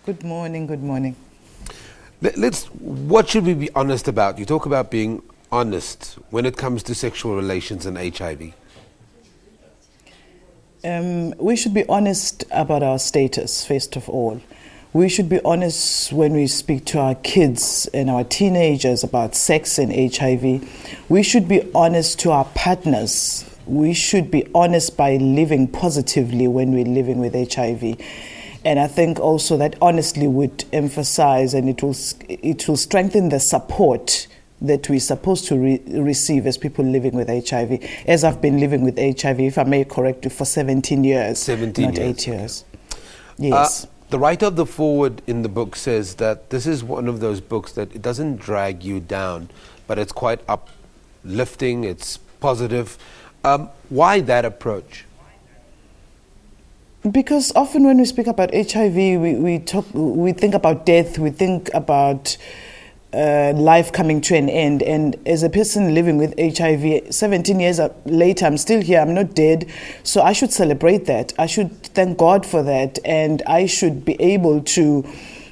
Good morning, good morning. What should we be honest about? You talk about being honest when it comes to sexual relations and HIV. We should be honest about our status, first of all. We should be honest when we speak to our kids and our teenagers about sex and HIV. We should be honest to our partners. We should be honest by living positively when we're living with HIV. And I think also that honestly would emphasize, and it will strengthen the support that we're supposed to receive as people living with HIV. As I've been living with HIV, if I may correct you, for 17 years. 17 not years. 8 years. Yes. The writer of the foreword in the book says that this is one of those books that it doesn't drag you down, but it's quite uplifting, it's positive. Why that approach? Because often when we speak about HIV, we think about death, we think about life coming to an end. And as a person living with HIV, 17 years later, I'm still here, I'm not dead. So I should celebrate that. I should thank God for that. And I should be able to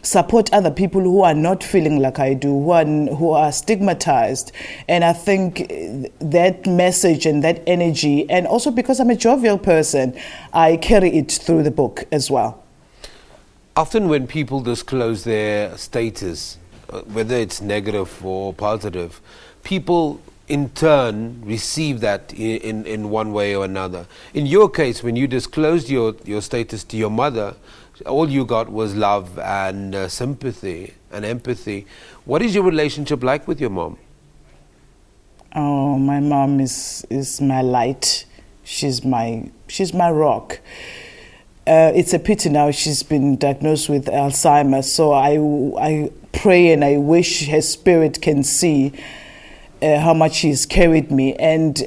support other people who are not feeling like I do, who are stigmatized. And I think that message and that energy, and also because I'm a jovial person, I carry it through the book as well. Often when people disclose their status, whether it's negative or positive, people in turn receive that in one way or another. In your case, when you disclosed your status to your mother, all you got was love and sympathy and empathy. What is your relationship like with your mom? Oh, my mom is my light. She's my rock. It's a pity now she's been diagnosed with Alzheimer's. So I pray and I wish her spirit can see how much she's carried me. And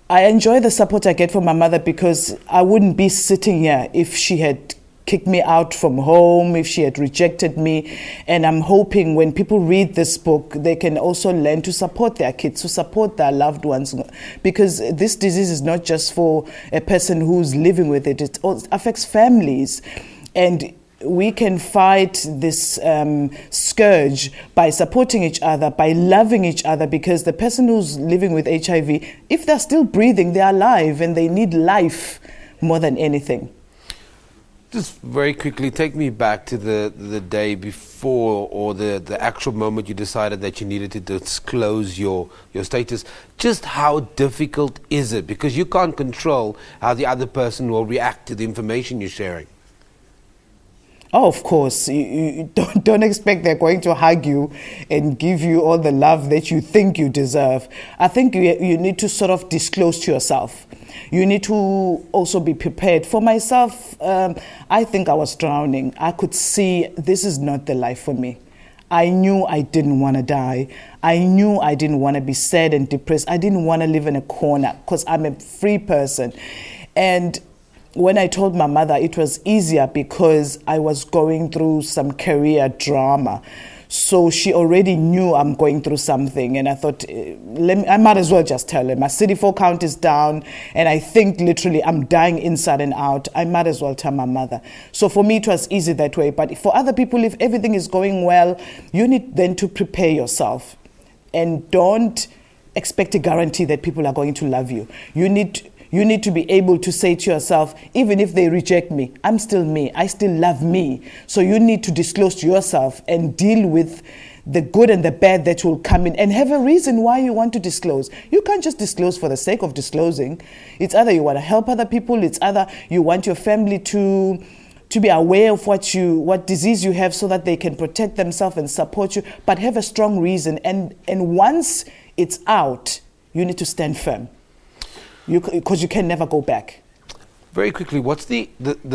I enjoy the support I get from my mother, because I wouldn't be sitting here if she had kicked me out from home, if she had rejected me. And I'm hoping when people read this book, they can also learn to support their kids, to support their loved ones, because this disease is not just for a person who's living with it, it affects families. And we can fight this scourge by supporting each other, by loving each other, because the person who's living with HIV, if they're still breathing, they're alive and they need life more than anything. Just very quickly, take me back to the day before, or the actual moment you decided that you needed to disclose your status. Just how difficult is it? Because you can't control how the other person will react to the information you're sharing. Oh, of course. You don't expect they're going to hug you and give you all the love that you think you deserve. I think you need to sort of disclose to yourself. You need to also be prepared. For myself, I think I was drowning. I could see this is not the life for me. I knew I didn't want to die. I knew I didn't want to be sad and depressed. I didn't want to live in a corner, because I'm a free person. And when I told my mother, it was easier because I was going through some career drama. So she already knew I'm going through something. And I thought, I might as well just tell her. My CD4 count is down, and I think literally I'm dying inside and out. I might as well tell my mother. So for me, it was easy that way. But for other people, if everything is going well, you need then to prepare yourself. And don't expect a guarantee that people are going to love you. You need to be able to say to yourself, even if they reject me, I'm still me. I still love me. So you need to disclose to yourself and deal with the good and the bad that will come in, and have a reason why you want to disclose. You can't just disclose for the sake of disclosing. It's either you want to help other people, it's either you want your family to be aware of what disease you have, so that they can protect themselves and support you, but have a strong reason. And once it's out, you need to stand firm. Because you can never go back. Very quickly, what's the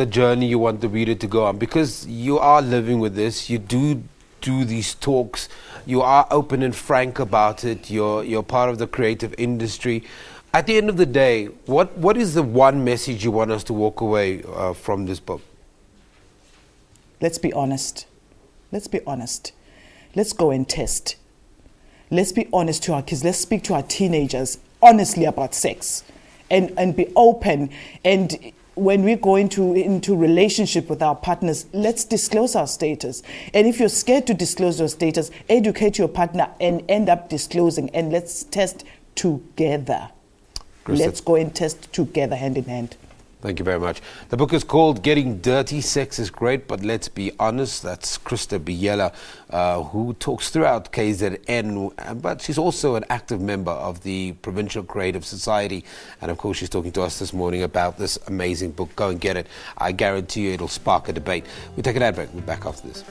journey you want the reader to go on? Because you are living with this, you do these talks, you are open and frank about it, you're part of the creative industry. At the end of the day, what is the one message you want us to walk away from this book? Let's be honest. Let's be honest. Let's go and test. Let's be honest to our kids. Let's speak to our teenagers honestly about sex. And be open. And when we go into relationship with our partners, let's disclose our status. And if you're scared to disclose your status, educate your partner and end up disclosing, and let's test together. Christa, let's go and test together, hand in hand. Thank you very much. The book is called Getting Dirty. Sex is Great, but Let's Be Honest. That's Christa Biyela, who talks throughout KZN, but she's also an active member of the Provincial Creative Society. And of course, she's talking to us this morning about this amazing book. Go and get it. I guarantee you it'll spark a debate. We take an ad break. We're back after this.